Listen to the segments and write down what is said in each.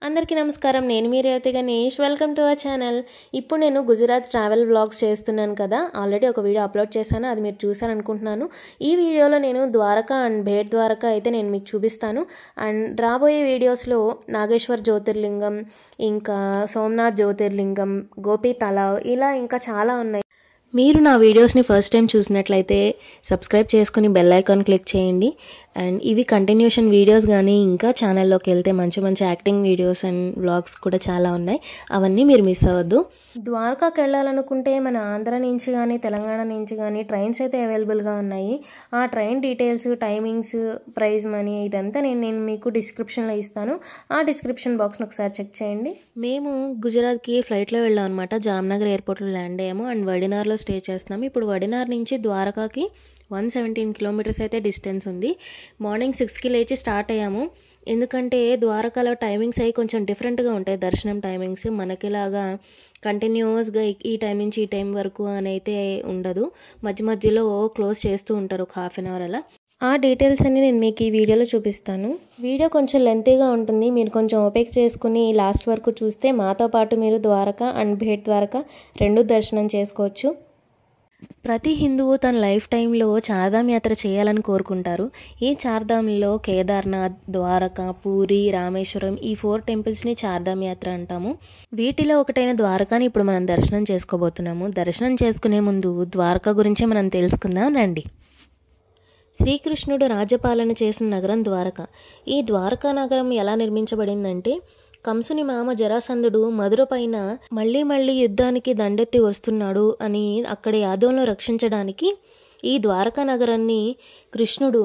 అందరికీ నమస్కారం. నేను మీ Revathi Ganesh. Welcome to our channel. ఇప్పుడు నేను గుజరాత్ ట్రావెల్ వ్లాగ్స్ చేస్తున్నాను కదా. ఆల్రెడీ ఒక వీడియో అప్లోడ్ చేశాను, అది మీరు చూసారనుకుంటున్నాను. ఈ వీడియోలో నేను ద్వారకా అండ్ భేట్ ద్వారకా అయితే నేను మీకు చూపిస్తాను. అండ్ రాబోయే వీడియోస్లో నాగేశ్వర్ జ్యోతిర్లింగం, ఇంకా సోమనాథ్ జ్యోతిర్లింగం, గోపి తలావ్, ఇలా ఇంకా చాలా ఉన్నాయి. మీరు నా వీడియోస్ని ఫస్ట్ టైం చూసినట్లయితే సబ్స్క్రైబ్ చేసుకుని బెల్ ఐకాన్ క్లిక్ చేయండి. అండ్ ఇవి కంటిన్యూషన్ వీడియోస్, కానీ ఇంకా ఛానల్లోకి వెళ్తే మంచి మంచి యాక్టింగ్ వీడియోస్ అండ్ వ్లాగ్స్ కూడా చాలా ఉన్నాయి, అవన్నీ మీరు మిస్ అవ్వద్దు. ద్వారకాకి వెళ్ళాలనుకుంటే మన ఆంధ్ర నుంచి కానీ తెలంగాణ నుంచి కానీ ట్రైన్స్ అయితే అవైలబుల్గా ఉన్నాయి. ఆ train details, timings, price money ఇదంతా నేను మీకు డిస్క్రిప్షన్లో ఇస్తాను. ఆ డిస్క్రిప్షన్ బాక్స్ని ఒకసారి చెక్ చేయండి. మేము గుజరాత్కి ఫ్లైట్లో వెళ్ళాం అనమాట. జామ్నగర్ ఎయిర్పోర్ట్లో ల్యాండ్ అయ్యాము అండ్ వడినార్లో స్టే చేస్తున్నాము. ఇప్పుడు వడినార్ నుంచి ద్వారకాకి 117 కిలోమీటర్స్ అయితే డిస్టెన్స్ ఉంది. మార్నింగ్ 6కి లేచి స్టార్ట్ అయ్యాము. ఎందుకంటే ద్వారకాలో టైమింగ్స్ అవి కొంచెం డిఫరెంట్గా ఉంటాయి. దర్శనం టైమింగ్స్ మనకిలాగా కంటిన్యూస్గా ఈ టైం నుంచి ఈ టైం వరకు అని అయితే ఉండదు. మధ్య మధ్యలో క్లోజ్ చేస్తూ ఉంటారు ఒక హాఫ్ అన్ అవర్ అలా. ఆ డీటెయిల్స్ అన్ని నేను మీకు ఈ వీడియోలో చూపిస్తాను. వీడియో కొంచెం లెంతీగా ఉంటుంది, మీరు కొంచెం ఓపిక చేసుకుని లాస్ట్ వరకు చూస్తే మాతో పాటు మీరు ద్వారకా అండ్ భేట్ ద్వారకా రెండు దర్శనం చేసుకోవచ్చు. ప్రతి హిందువు తన లైఫ్ టైంలో చార్ధామ్ యాత్ర చేయాలని కోరుకుంటారు. ఈ చార్ధామ్లో కేదార్నాథ్, ద్వారకా, పూరి, రామేశ్వరం ఈ 4 టెంపుల్స్ని చార్ధామ్ యాత్ర అంటాము. వీటిలో ఒకటైన ద్వారకాని ఇప్పుడు మనం దర్శనం చేసుకోబోతున్నాము. దర్శనం చేసుకునే ముందు ద్వారకా గురించే మనం తెలుసుకుందాం రండి. శ్రీకృష్ణుడు రాజ్యపాలన చేసిన నగరం ద్వారక. ఈ ద్వారకా నగరం ఎలా నిర్మించబడిందంటే, కంసుని మామ జరాసంధుడు మధుర పైన మళ్ళీ యుద్ధానికి దండెత్తి వస్తున్నాడు అని అక్కడి యాదవులను రక్షించడానికి ఈ ద్వారకా నగరాన్ని కృష్ణుడు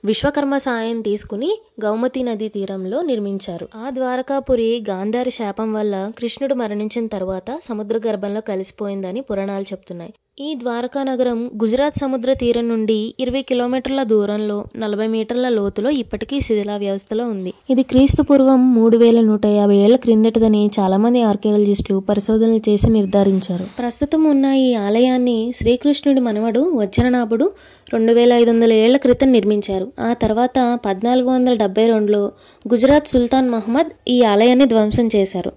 విశ్వకర్మ సాయం తీసుకుని గౌమతి నది తీరంలో నిర్మించారు. ఆ ద్వారకాపురి గాంధారి శాపం వల్ల కృష్ణుడు మరణించిన తర్వాత సముద్ర గర్భంలో కలిసిపోయిందని పురాణాలు చెప్తున్నాయి. ఈ ద్వారకా నగరం గుజరాత్ సముద్ర తీరం నుండి 20 కిలోమీటర్ల దూరంలో 40 మీటర్ల లోతులో ఇప్పటికీ శిథిలా వ్యవస్థలో ఉంది. ఇది క్రీస్తు పూర్వం 3150 ఏళ్ల క్రిందటిదని చాలా మంది ఆర్కియాలజిస్టులు పరిశోధనలు చేసి నిర్ధారించారు. ప్రస్తుతం ఉన్న ఈ ఆలయాన్ని శ్రీకృష్ణుడి మనవడు వజ్రనాభుడు 2500 ఏళ్ల క్రితం నిర్మించారు. ఆ తర్వాత 1472లో గుజరాత్ సుల్తాన్ మహమ్మద్ ఈ ఆలయాన్ని ధ్వంసం చేశారు.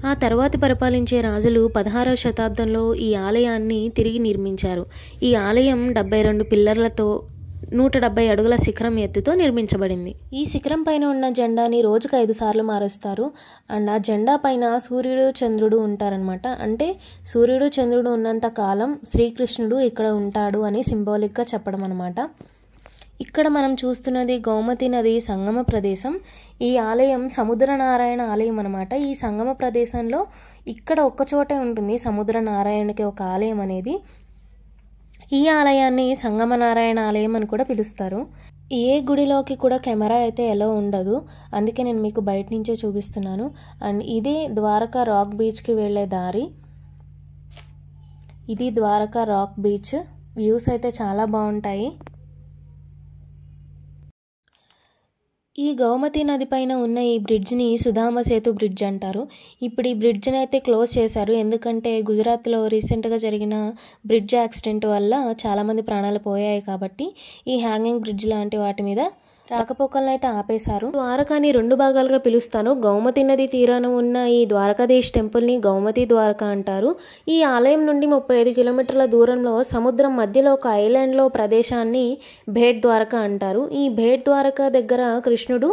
ఆ తర్వాత పరిపాలించే రాజులు 16వ శతాబ్దంలో ఈ ఆలయాన్ని తిరిగి నిర్మించారు. ఈ ఆలయం 72 పిల్లర్లతో 170 అడుగుల శిఖరం ఎత్తుతో నిర్మించబడింది. ఈ శిఖరం పైన ఉన్న జెండాని రోజుకు 5 సార్లు మారుస్తారు. అండ్ ఆ జెండా పైన సూర్యుడు, చంద్రుడు ఉంటారనమాట. అంటే సూర్యుడు, చంద్రుడు ఉన్నంత కాలం శ్రీకృష్ణుడు ఇక్కడ ఉంటాడు అని సింబాలిక్గా చెప్పడం అనమాట. ఇక్కడ మనం చూస్తున్నది గౌమతి నది సంగమ ప్రదేశం. ఈ ఆలయం సముద్రనారాయణ ఆలయం అనమాట. ఈ సంగమ ప్రదేశంలో ఇక్కడ ఒక్కచోటే ఉంటుంది సముద్రనారాయణకి ఒక ఆలయం అనేది. ఈ ఆలయాన్ని సంగమనారాయణ ఆలయం అని కూడా పిలుస్తారు. ఏ గుడిలోకి కూడా కెమెరా అయితే ఎలా ఉండదు, అందుకే నేను మీకు బయట నుంచే చూపిస్తున్నాను. అండ్ ఇదే ద్వారకా రాక్ బీచ్కి వెళ్ళే దారి. ఇది ద్వారకా రాక్ బీచ్. వ్యూస్ అయితే చాలా బాగుంటాయి. ఈ గౌమతి నది పైన ఉన్న ఈ బ్రిడ్జ్ని సుధామ సేతు బ్రిడ్జ్ అంటారు. ఇప్పుడు ఈ బ్రిడ్జ్ని అయితే క్లోజ్ చేశారు, ఎందుకంటే గుజరాత్లో రీసెంట్గా జరిగిన బ్రిడ్జ్ యాక్సిడెంట్ వల్ల చాలామంది ప్రాణాలు పోయాయి కాబట్టి ఈ హ్యాంగింగ్ బ్రిడ్జ్ లాంటి వాటి మీద రాకపోకలను అయితే ఆపేశారు. ద్వారకాని 2 భాగాలుగా పిలుస్తాను. గౌమతి నది తీరాన ఉన్న ఈ ద్వారకాధీష్ టెంపుల్ని గౌమతి ద్వారకా అంటారు. ఈ ఆలయం నుండి 35 కిలోమీటర్ల దూరంలో సముద్రం మధ్యలో ఒక ఐలాండ్లో ప్రదేశాన్ని భేట్ ద్వారకా అంటారు. ఈ భేట్ ద్వారకా దగ్గర కృష్ణుడు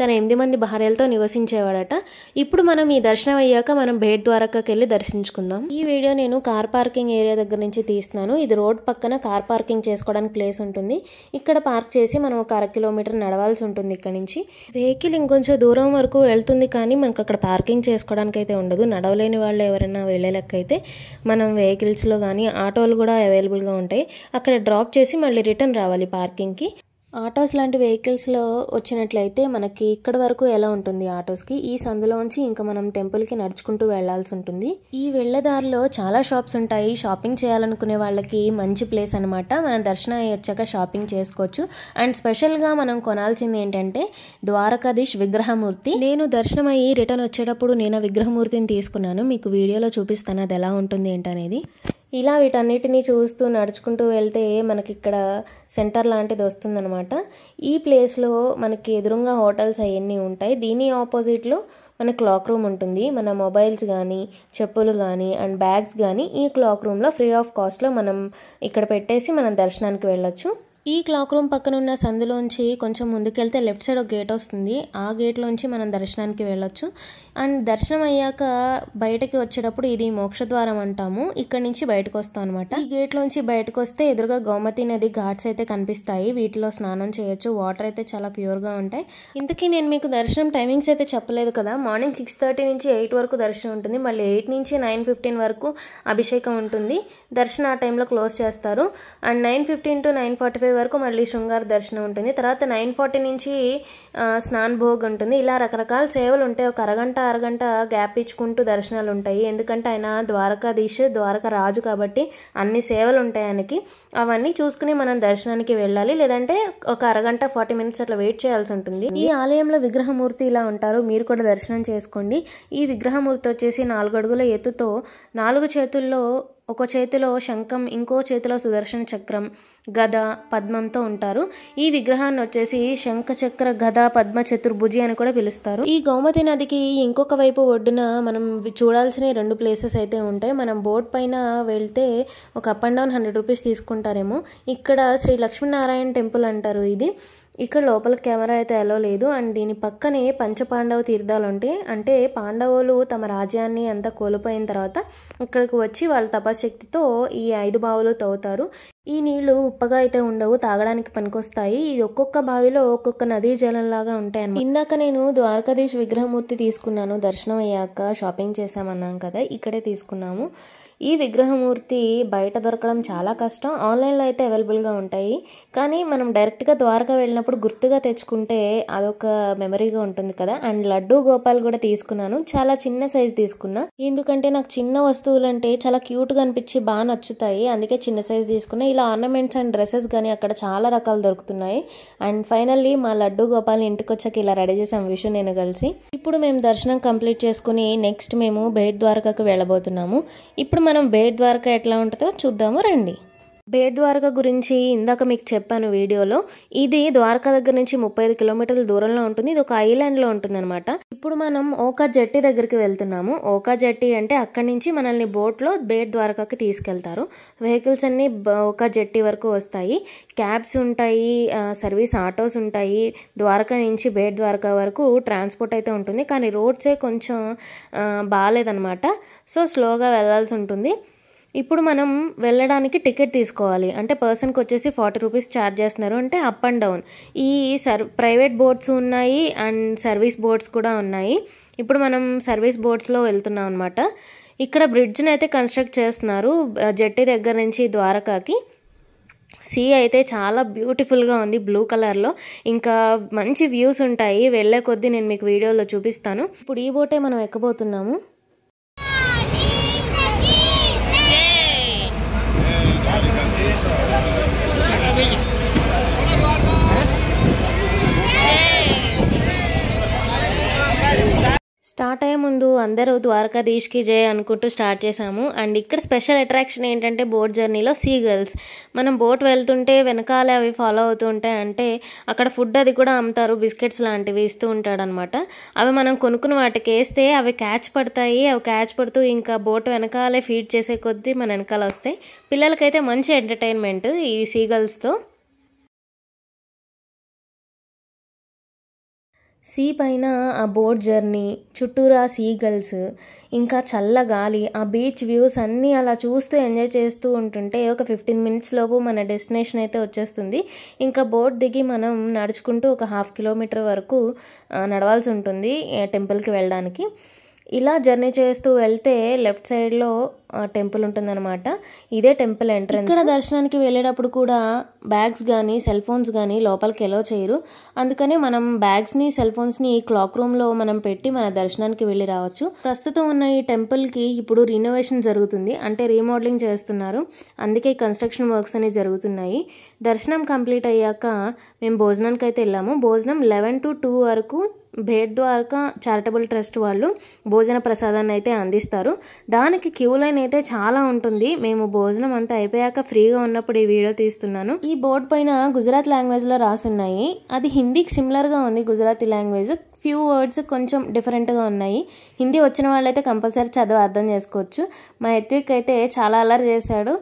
తన 8 మంది భార్యలతో నివసించేవాడట. ఇప్పుడు మనం ఈ దర్శనం అయ్యాక మనం భేట్ ద్వారకాకి వెళ్ళి దర్శించుకుందాం. ఈ వీడియో నేను కార్ పార్కింగ్ ఏరియా దగ్గర నుంచి తీస్తున్నాను. ఇది రోడ్ పక్కన కార్ పార్కింగ్ చేసుకోవడానికి ప్లేస్ ఉంటుంది. ఇక్కడ పార్క్ చేసి మనం ఒక 1/2 కిలోమీటర్ నడవాల్సి ఉంటుంది. ఇక్కడ నుంచి వెహికల్ ఇంకొంచెం దూరం వరకు వెళ్తుంది, కానీ మనకు అక్కడ పార్కింగ్ చేసుకోవడానికి అయితే ఉండదు. నడవలేని వాళ్ళు ఎవరైనా వెళ్ళే లెక్క అయితే మనం వెహికల్స్లో కానీ ఆటోలు కూడా అవైలబుల్గా ఉంటాయి. అక్కడ డ్రాప్ చేసి మళ్ళీ రిటర్న్ రావాలి పార్కింగ్కి. ఆటోస్ లాంటి వెహికల్స్లో వచ్చినట్లయితే మనకి ఇక్కడ వరకు ఎలా ఉంటుంది ఆటోస్కి, ఈ సందులోంచి ఇంకా మనం టెంపుల్కి నడుచుకుంటూ వెళ్లాల్సి ఉంటుంది. ఈ వెళ్ళేదారిలో చాలా షాప్స్ ఉంటాయి. షాపింగ్ చేయాలనుకునే వాళ్ళకి మంచి ప్లేస్ అనమాట. మనం దర్శనం అయ్యి వచ్చాక షాపింగ్ చేసుకోవచ్చు. అండ్ స్పెషల్గా మనం కొనాల్సింది ఏంటంటే ద్వారకాధీష్ విగ్రహమూర్తి. నేను దర్శనం అయ్యి రిటర్న్ వచ్చేటప్పుడు నేను ఆ విగ్రహమూర్తిని తీసుకున్నాను. మీకు వీడియోలో చూపిస్తాను అది ఎలా ఉంటుంది ఏంటనేది. ఇలా వీటన్నిటిని చూస్తూ నడుచుకుంటూ వెళ్తే మనకి ఇక్కడ సెంటర్ లాంటిది వస్తుందన్నమాట. ఈ ప్లేస్లో మనకి ఎదురుగా హోటల్స్ అవన్నీ ఉంటాయి. దీని ఆపోజిట్లో మన క్లాక్ రూమ్ ఉంటుంది. మన మొబైల్స్ కానీ చెప్పులు కానీ అండ్ బ్యాగ్స్ కానీ ఈ క్లాక్ రూమ్లో ఫ్రీ ఆఫ్ కాస్ట్లో మనం ఇక్కడ పెట్టేసి మనం దర్శనానికి వెళ్ళొచ్చు. ఈ క్లాక్ రూమ్ పక్కన ఉన్న సందులోంచి కొంచెం ముందుకెళ్తే లెఫ్ట్ సైడ్ ఒక గేట్ వస్తుంది. ఆ గేట్లోంచి మనం దర్శనానికి వెళ్ళొచ్చు. అండ్ దర్శనం అయ్యాక బయటకి వచ్చేటప్పుడు ఇది మోక్షద్వారం అంటాము. ఇక్కడ నుంచి బయటకు వస్తాం అనమాట. ఈ గేట్లోంచి బయటకు వస్తే ఎదురుగా గోమతి నది ఘాట్స్ అయితే కనిపిస్తాయి. వీటిలో స్నానం చేయొచ్చు. వాటర్ అయితే చాలా ప్యూర్గా ఉంటాయి. ఇంతకీ నేను మీకు దర్శనం టైమింగ్స్ అయితే చెప్పలేదు కదా. మార్నింగ్ 6:30 నుంచి 8 వరకు దర్శనం ఉంటుంది. మళ్ళీ 8 నుంచి 9:15 వరకు అభిషేకం ఉంటుంది. దర్శనం ఆ టైంలో క్లోజ్ చేస్తారు. అండ్ 9:15 to 9:45 వరకు మళ్ళీ శృంగార దర్శనం ఉంటుంది. తర్వాత 9:40 నుంచి స్నాన్ భోగ్ ఉంటుంది. ఇలా రకరకాల సేవలు ఉంటాయి. ఒక అరగంట గ్యాప్ ఇచ్చుకుంటూ దర్శనాలు ఉంటాయి. ఎందుకంటే ఆయన ద్వారకాధీశ్, ద్వారకా రాజు కాబట్టి అన్ని సేవలు ఉంటాయి ఆయనకి. అవన్నీ చూసుకుని మనం దర్శనానికి వెళ్ళాలి. లేదంటే ఒక అరగంట 40 minutes అట్లా వెయిట్ చేయాల్సి ఉంటుంది. ఈ ఆలయంలో విగ్రహమూర్తి ఇలా ఉంటారు. మీరు కూడా దర్శనం చేసుకోండి. ఈ విగ్రహమూర్తి వచ్చేసి 4 అడుగుల ఎత్తుతో 4 చేతుల్లో, ఒక చేతిలో శంఖం, ఇంకో చేతిలో సుదర్శన చక్రం, గద, పద్మంతో ఉంటారు. ఈ విగ్రహాన్ని వచ్చేసి శంఖ చక్ర గద పద్మ చతుర్భుజి అని కూడా పిలుస్తారు. ఈ గోమతి నదికి ఇంకొక వైపు ఒడ్డున మనం చూడాల్సిన 2 ప్లేసెస్ అయితే ఉంటాయి. మనం బోట్ పైన వెళ్తే ఒక అప్ అండ్ డౌన్ 100 రూపీస్ తీసుకుంటారేమో. ఇక్కడ శ్రీ లక్ష్మీనారాయణ టెంపుల్ అంటారు ఇది. ఇక్కడ లోపల కెమెరా అయితే అలో లేదు. అండ్ దీని పక్కనే పంచపాండవ తీర్థాలు ఉంటాయి. అంటే పాండవులు తమ రాజ్యాన్ని అంతా కోల్పోయిన తర్వాత ఇక్కడికి వచ్చి వాళ్ళ తపశక్తితో ఈ 5 బావులు తవ్వుతారు. ఈ నీళ్లు ఉప్పగా అయితే ఉండవు, తాగడానికి పనికొస్తాయి. ఇది ఒక్కొక్క బావిలో ఒక్కొక్క నదీ జలంలాగా ఉంటాయి. ఇందాక నేను ద్వారకాధీశ్ విగ్రహమూర్తి తీసుకున్నాను. దర్శనం అయ్యాక షాపింగ్ చేసామన్నాం కదా, ఇక్కడే తీసుకున్నాము. ఈ విగ్రహమూర్తి బయట దొరకడం చాలా కష్టం. ఆన్లైన్లో అయితే అవైలబుల్గా ఉంటాయి. కానీ మనం డైరెక్ట్గా ద్వారకా వెళ్ళినప్పుడు గుర్తుగా తెచ్చుకుంటే అదొక మెమరీగా ఉంటుంది కదా. అండ్ లడ్డూ గోపాల్ కూడా తీసుకున్నాను. చాలా చిన్న సైజ్ తీసుకున్నా. ఎందుకంటే నాకు చిన్న వస్తువులు అంటే చాలా క్యూట్గా అనిపించి బాగా నచ్చుతాయి. అందుకే చిన్న సైజ్ తీసుకున్నా. ఇలా ఆర్నమెంట్స్ అండ్ డ్రెస్సెస్ కానీ అక్కడ చాలా రకాలు దొరుకుతున్నాయి. అండ్ ఫైనల్లీ మా లడ్డూ గోపాల్ ఇంటికి వచ్చాక ఇలా రెడీ చేసాం విషు నేను కలిసి. ఇప్పుడు మేము దర్శనం కంప్లీట్ చేసుకుని నెక్స్ట్ మేము బేట్ ద్వారకాకు వెళ్ళబోతున్నాము. ఇప్పుడు మనం బేట్ ద్వారకా ఎట్లా ఉంటుందో చూద్దాము రండి. బేట్ ద్వారకా గురించి ఇందాక మీకు చెప్పాను వీడియోలో. ఇది ద్వారకా దగ్గర నుంచి 35 కిలోమీటర్ల దూరంలో ఉంటుంది. ఇది ఒక ఐలాండ్లో ఉంటుంది అనమాట. ఇప్పుడు మనం ఓకా జట్టి దగ్గరికి వెళ్తున్నాము. ఓకా జట్టి అంటే అక్కడి నుంచి మనల్ని బోట్లో బేట్ ద్వారకాకి తీసుకెళ్తారు. వెహికల్స్ అన్నీ ఓకా జట్టి వరకు వస్తాయి. క్యాబ్స్ ఉంటాయి, సర్వీస్ ఆటోస్ ఉంటాయి. ద్వారకా నుంచి బేట్ ద్వారకా వరకు ట్రాన్స్పోర్ట్ అయితే ఉంటుంది. కానీ రోడ్సే కొంచెం బాగాలేదనమాట. సో స్లోగా వెళ్ళాల్సి ఉంటుంది. ఇప్పుడు మనం వెళ్ళడానికి టికెట్ తీసుకోవాలి. అంటే పర్సన్కి వచ్చేసి 40 రూపీస్ ఛార్జ్ చేస్తున్నారు. అంటే అప్ అండ్ డౌన్. ఈ ప్రైవేట్ బోట్స్ ఉన్నాయి అండ్ సర్వీస్ బోట్స్ కూడా ఉన్నాయి. ఇప్పుడు మనం సర్వీస్ బోట్స్లో వెళ్తున్నాం అనమాట. ఇక్కడ బ్రిడ్జ్ని అయితే కన్స్ట్రక్ట్ చేస్తున్నారు జట్టి దగ్గర నుంచి ద్వారకాకి. సీ అయితే చాలా బ్యూటిఫుల్గా ఉంది, బ్లూ కలర్లో. ఇంకా మంచి వ్యూస్ ఉంటాయి. వెళ్ళే కొద్దీ నేను మీకు వీడియోలో చూపిస్తాను. ఇప్పుడు ఈ బోటే మనం ఎక్కబోతున్నాము. స్టార్ట్ అయ్యే ముందు అందరూ ద్వారకాధీష్కి జై అనుకుంటూ స్టార్ట్ చేసాము. అండ్ ఇక్కడ స్పెషల్ అట్రాక్షన్ ఏంటంటే బోట్ జర్నీలో సీ గర్ల్స్. మనం బోట్ వెళ్తుంటే వెనకాలే అవి ఫాలో అవుతూ ఉంటాయి. అంటే అక్కడ ఫుడ్ అది కూడా అమ్ముతారు, బిస్కెట్స్ లాంటివి ఇస్తూ ఉంటాడు అనమాట. అవి మనం కొనుక్కుని వాటికి వేస్తే అవి క్యాచ్ పడతాయి. అవి క్యాచ్ పడుతూ ఇంకా బోట్ వెనకాలే ఫీడ్ చేసే కొద్దీ మన వెనకాల వస్తాయి. పిల్లలకైతే మంచి ఎంటర్టైన్మెంట్ ఈ సీ గర్ల్స్తో. సీ పైన ఆ బోట్ జర్నీ, చుట్టూరా సీగల్స్, ఇంకా చల్ల గాలి, ఆ బీచ్ వ్యూస్ అన్నీ అలా చూస్తూ ఎంజాయ్ చేస్తూ ఉంటుంటే ఒక 15 minutes లోపు మన డెస్టినేషన్ అయితే వచ్చేస్తుంది. ఇంకా బోట్ దిగి మనం నడుచుకుంటూ ఒక 1/2 kilometer వరకు నడవాల్సి ఉంటుంది టెంపుల్కి వెళ్ళడానికి. ఇలా జర్నీ చేస్తూ వెళ్తే లెఫ్ట్ సైడ్లో టెంపుల్ ఉంటుందన్నమాట. ఇదే టెంపుల్ ఎంట్రన్స్. ఇక్కడ దర్శనానికి వెళ్ళేటప్పుడు కూడా బ్యాగ్స్ కానీ సెల్ ఫోన్స్ కానీ లోపలికి ఎలో చేయరు. అందుకని మనం బ్యాగ్స్ని సెల్ ఫోన్స్ని క్లాక్ రూమ్లో మనం పెట్టి మన దర్శనానికి వెళ్ళి రావచ్చు. ప్రస్తుతం ఉన్న ఈ టెంపుల్కి ఇప్పుడు రినోవేషన్ జరుగుతుంది. అంటే రీమోడలింగ్ చేస్తున్నారు. అందుకే కన్స్ట్రక్షన్ వర్క్స్ అనేవి జరుగుతున్నాయి. దర్శనం కంప్లీట్ అయ్యాక మేము భోజనానికి అయితే వెళ్ళాము. భోజనం 11 to 2 వరకు భేట్ ద్వారకా చారిటబుల్ ట్రస్ట్ వాళ్ళు భోజన ప్రసాదాన్ని అయితే అందిస్తారు. దానికి క్యూ లైన్ అయితే చాలా ఉంటుంది. మేము భోజనం అంతా అయిపోయాక ఫ్రీగా ఉన్నప్పుడు ఈ వీడియో తీస్తున్నాను. ఈ బోర్డు పైన గుజరాత్ లాంగ్వేజ్లో రాసున్నాయి. అది హిందీకి సిమిలర్గా ఉంది గుజరాతీ లాంగ్వేజ్. ఫ్యూ వర్డ్స్ కొంచెం డిఫరెంట్గా ఉన్నాయి. హిందీ వచ్చిన వాళ్ళైతే కంపల్సరీ చదివి అర్థం చేసుకోవచ్చు. మా ఎత్విక్ అయితే చాలా అల్లరి చేశాడు.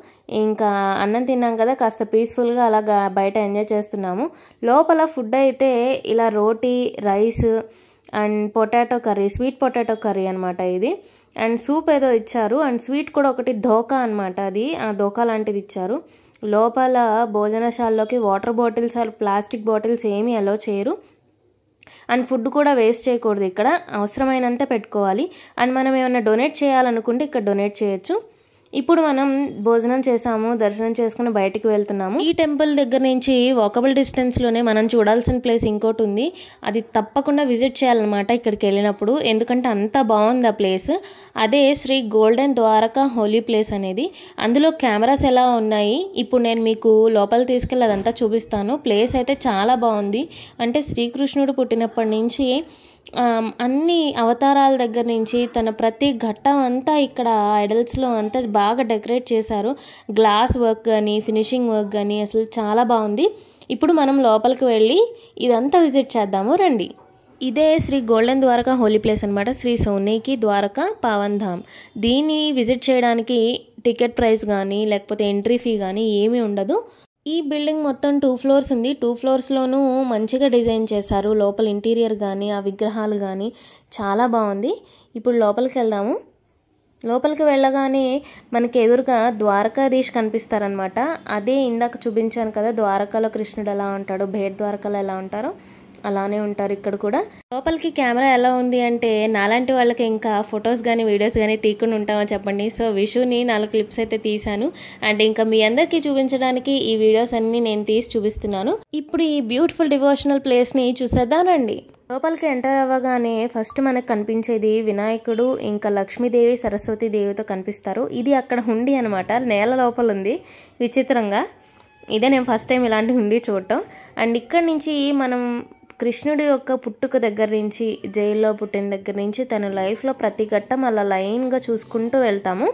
ఇంకా అన్నం తిన్నాం కదా, కాస్త పీస్ఫుల్గా అలాగా బయట ఎంజాయ్ చేస్తున్నాము. లోపల ఫుడ్ అయితే ఇలా roti, rice and potato curry, sweet potato curry అనమాట ఇది. అండ్ సూప్ ఏదో ఇచ్చారు. అండ్ స్వీట్ కూడా ఒకటి ధోకా అనమాట, అది ఆ ధోకా లాంటిది ఇచ్చారు. లోపల భోజనశాలలోకి water bottles or plastic bottles ఏమీ అలో చేయరు. అండ్ ఫుడ్ కూడా వేస్ట్ చేయకూడదు. ఇక్కడ అవసరమైనంత పెట్టుకోవాలి. అండ్ మనం ఏమైనా డొనేట్ చేయాలనుకుంటే ఇక్కడ డొనేట్ చేయొచ్చు. ఇప్పుడు మనం భోజనం చేసాము, దర్శనం చేసుకుని బయటికి వెళ్తున్నాము. ఈ టెంపుల్ దగ్గర నుంచి వాకబుల్ డిస్టెన్స్లోనే మనం చూడాల్సిన ప్లేస్ ఇంకోటి ఉంది. అది తప్పకుండా విజిట్ చేయాలన్నమాట ఇక్కడికి వెళ్ళినప్పుడు, ఎందుకంటే అంత బాగుంది ఆ ప్లేస్. అదే Sri golden Dwaraka holy place అనేది. అందులో కెమెరాస్ ఎలా ఉన్నాయి ఇప్పుడు నేను మీకు లోపల తీసుకెళ్ళి అదంతా చూపిస్తాను. ప్లేస్ అయితే చాలా బాగుంది. అంటే శ్రీకృష్ణుడు పుట్టినప్పటి నుంచి అన్ని అవతారాల దగ్గర నుంచి తన ప్రతి ఘట్టం అంతా ఇక్కడ ఐడల్స్లో అంతా బాగా డెకరేట్ చేశారు. గ్లాస్ వర్క్ కానీ, ఫినిషింగ్ వర్క్ కానీ అసలు చాలా బాగుంది. ఇప్పుడు మనం లోపలికి వెళ్ళి ఇదంతా విజిట్ చేద్దాము రండి. ఇదే Sri golden Dwaraka holy place అనమాట. శ్రీ సోనేకి ద్వారకా పావన్ ధామ్. దీన్ని విజిట్ చేయడానికి టికెట్ ప్రైస్ కానీ లేకపోతే ఎంట్రీ ఫీ కానీ ఏమీ ఉండదు. ఈ బిల్డింగ్ మొత్తం 2 ఫ్లోర్స్ ఉంది. 2 ఫ్లోర్స్లోనూ మంచిగా డిజైన్ చేశారు. లోపల ఇంటీరియర్ కానీ ఆ విగ్రహాలు కానీ చాలా బాగుంది. ఇప్పుడు లోపలికి వెళ్దాము. లోపలికి వెళ్ళగానే మనకి ఎదురుగా ద్వారకాధీష్ కనిపిస్తారనమాట. అదే ఇందాక చూపించాను కదా, ద్వారకాలో కృష్ణుడు ఎలా ఉంటాడో భేట్ ద్వారకాలో ఎలా ఉంటారో అలానే ఉంటారు ఇక్కడ కూడా. లోపలికి కెమెరా ఎలా ఉంది అంటే నాలాంటి వాళ్ళకి ఇంకా ఫొటోస్ కానీ వీడియోస్ కానీ తీయకుండా ఉంటామని చెప్పండి. సో విషుని 4 క్లిప్స్ అయితే తీశాను. అండ్ ఇంకా మీ అందరికీ చూపించడానికి ఈ వీడియోస్ అన్నీ నేను తీసి చూపిస్తున్నాను. ఇప్పుడు ఈ బ్యూటిఫుల్ డివోషనల్ ప్లేస్ని చూసేద్దానండి. లోపలికి ఎంటర్ అవ్వగానే ఫస్ట్ మనకు కనిపించేది వినాయకుడు, ఇంకా లక్ష్మీదేవి, సరస్వతి దేవితో కనిపిస్తారు. ఇది అక్కడ హుండీ అనమాట, నేల లోపల ఉంది విచిత్రంగా. ఇదే నేను ఫస్ట్ టైం ఇలాంటి హుండీ చూడటం. అండ్ ఇక్కడ నుంచి మనం కృష్ణుడి యొక్క పుట్టుక దగ్గర నుంచి, జైల్లో పుట్టిన దగ్గర నుంచి తన లైఫ్లో ప్రతి ఘట్టం అలా లైన్గా చూసుకుంటూ వెళ్తాము.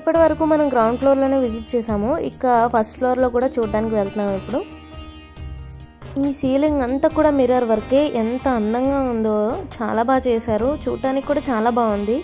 ఇప్పటి వరకు మనం గ్రౌండ్ ఫ్లోర్లోనే విజిట్ చేసాము. ఇక ఫస్ట్ ఫ్లోర్లో కూడా చూడడానికి వెళ్తున్నాము ఇప్పుడు. ఈ సీలింగ్ అంతా కూడా మిర్రర్ వర్కే. ఎంత అందంగా ఉందో, చాలా బాగా చేశారు. చూడటానికి కూడా చాలా బాగుంది.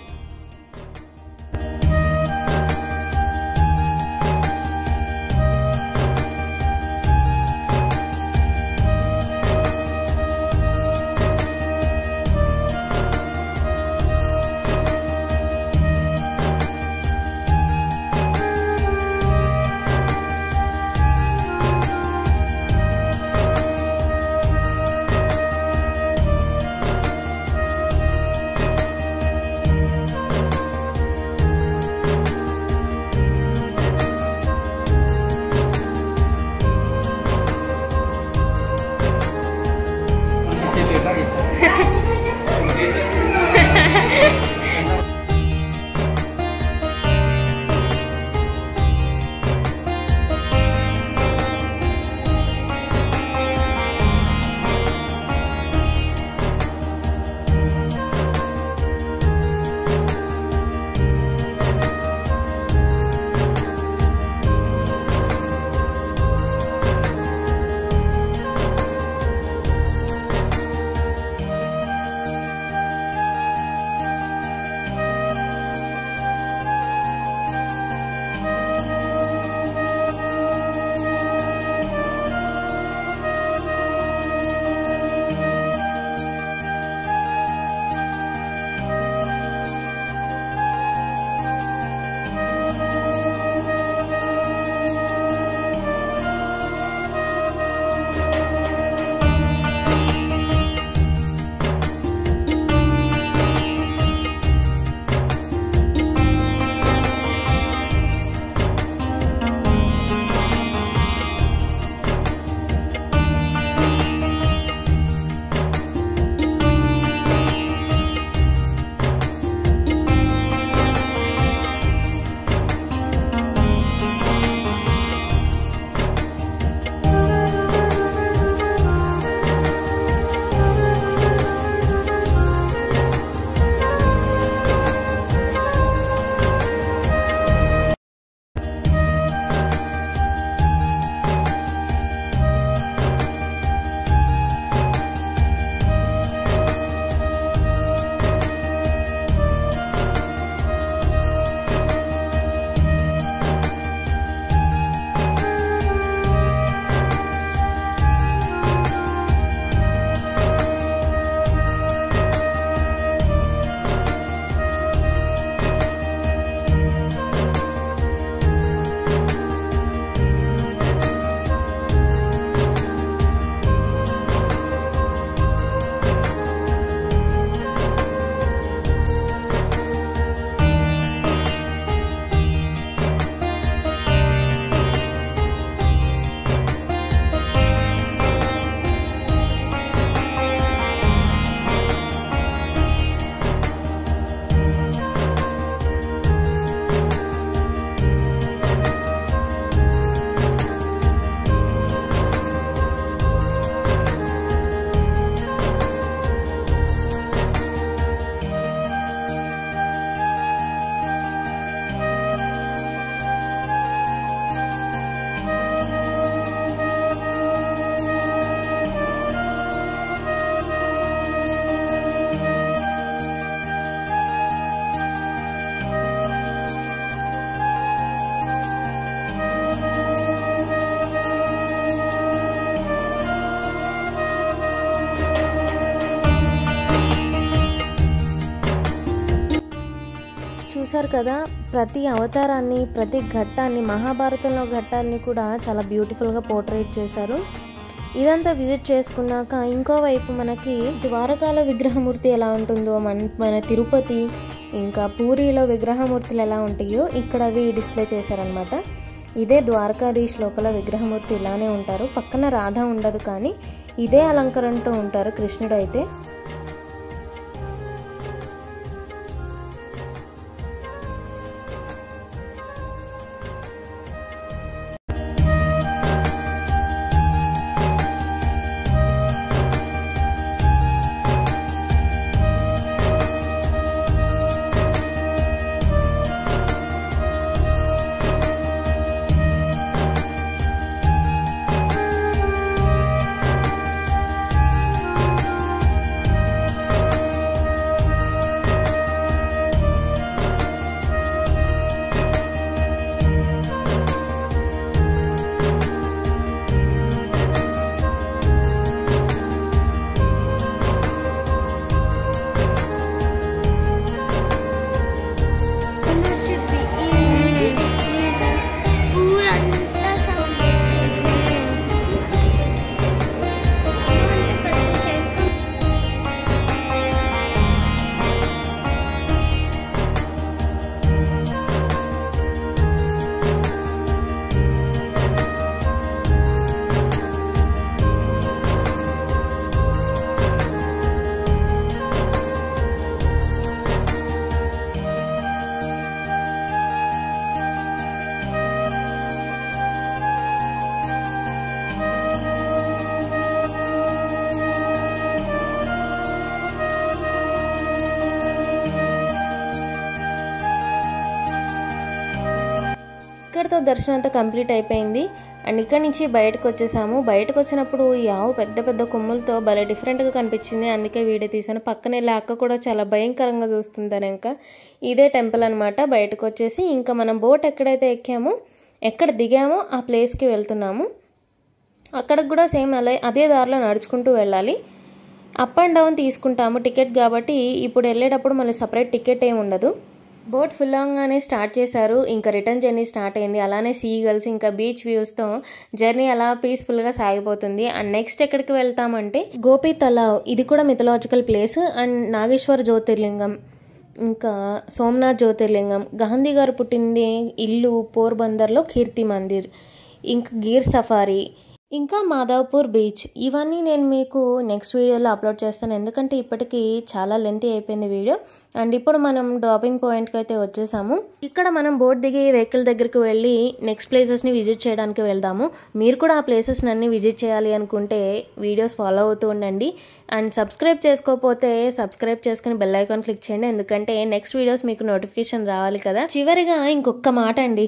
చూశారు కదా, ప్రతి అవతారాన్ని, ప్రతి ఘట్టాన్ని, మహాభారతంలో ఘట్టాన్ని కూడా చాలా బ్యూటిఫుల్గా పోర్ట్రేట్ చేశారు. ఇదంతా విజిట్ చేసుకున్నాక ఇంకోవైపు మనకి ద్వారకాలో విగ్రహమూర్తి ఎలా ఉంటుందో, మన తిరుపతి ఇంకా పూరిలో విగ్రహమూర్తులు ఎలా ఉంటాయో ఇక్కడ అవి డిస్ప్లే చేశారనమాట. ఇదే ద్వారకాధీష్ లోపల విగ్రహమూర్తి ఇలానే ఉంటారు. పక్కన రాధ ఉండదు, కానీ ఇదే అలంకరణతో ఉంటారు కృష్ణుడు అయితే. దర్శనం అంతా కంప్లీట్ అయిపోయింది. అండ్ ఇక్కడ నుంచి బయటకు వచ్చేసాము. బయటకు వచ్చినప్పుడు ఈ ఆవు పెద్ద పెద్ద కొమ్ములతో భలే డిఫరెంట్గా కనిపించింది, అందుకే వీడియో తీసాను. పక్కనే అక్క కూడా చాలా భయంకరంగా చూస్తుంది. ఇంకా ఇదే టెంపుల్ అనమాట. బయటకు వచ్చేసి ఇంకా మనం బోట్ ఎక్కడైతే ఎక్కామో, ఎక్కడ దిగామో ఆ ప్లేస్కి వెళ్తున్నాము. అక్కడికి కూడా సేమ్ అదే దారిలో నడుచుకుంటూ వెళ్ళాలి. అప్ అండ్ డౌన్ తీసుకుంటాము టికెట్ కాబట్టి. ఇప్పుడు వెళ్ళేటప్పుడు మళ్ళీ సపరేట్ టికెట్ ఏమి ఉండదు. బోట్ ఫుల్ అవగానే స్టార్ట్ చేశారు. ఇంకా రిటర్న్ జర్నీ స్టార్ట్ అయింది. అలానే సీగల్స్ ఇంకా బీచ్ వ్యూస్తో జర్నీ అలా పీస్ఫుల్గా సాగిపోతుంది. అండ్ నెక్స్ట్ ఎక్కడికి వెళ్తామంటే గోపి తలావ్, ఇది కూడా మిథలాజికల్ ప్లేస్. అండ్ నాగేశ్వర జ్యోతిర్లింగం, ఇంకా సోమనాథ్ జ్యోతిర్లింగం, గాంధీ గారు పుట్టింది ఇల్లు పోర్బందర్లో కీర్తి మందిర్, ఇంకా గీర్ సఫారీ, ఇంకా మాధవపూర్ బీచ్. ఇవన్నీ నేను మీకు నెక్స్ట్ వీడియోలో అప్లోడ్ చేస్తాను, ఎందుకంటే ఇప్పటికీ చాలా లెంతీ అయిపోయింది వీడియో. అండ్ ఇప్పుడు మనం డ్రాపింగ్ పాయింట్కి అయితే వచ్చేసాము. ఇక్కడ మనం బోట్ దిగి వెహికల్ దగ్గరికి వెళ్ళి నెక్స్ట్ ప్లేసెస్ని విజిట్ చేయడానికి వెళ్దాము. మీరు కూడా ఆ ప్లేసెస్ని అన్ని విజిట్ చేయాలి అనుకుంటే వీడియోస్ ఫాలో అవుతూ ఉండండి. అండ్ సబ్స్క్రైబ్ చేసుకోకపోతే సబ్స్క్రైబ్ చేసుకుని బెల్ ఐకాన్ క్లిక్ చేయండి, ఎందుకంటే నెక్స్ట్ వీడియోస్ మీకు నోటిఫికేషన్ రావాలి కదా. చివరిగా ఇంకొక మాట అండి,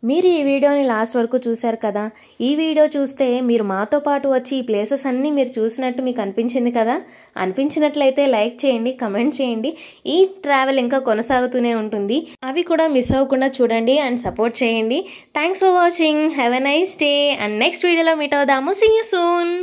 మీరు ఈ వీడియోని లాస్ట్ వరకు చూశారు కదా. ఈ వీడియో చూస్తే మీరు మాతో పాటు వచ్చి ఈ ప్లేసెస్ అన్నీ మీరు చూసినట్టు మీకు అనిపించింది కదా. అనిపించినట్లయితే లైక్ చేయండి, కమెంట్ చేయండి. ఈ ట్రావెల్ ఇంకా కొనసాగుతూనే ఉంటుంది, అవి కూడా మిస్ అవ్వకుండా చూడండి అండ్ సపోర్ట్ చేయండి. Thanks for watching. Have a nice day. And next వీడియోలో మీట్ అవుదాము. See you soon.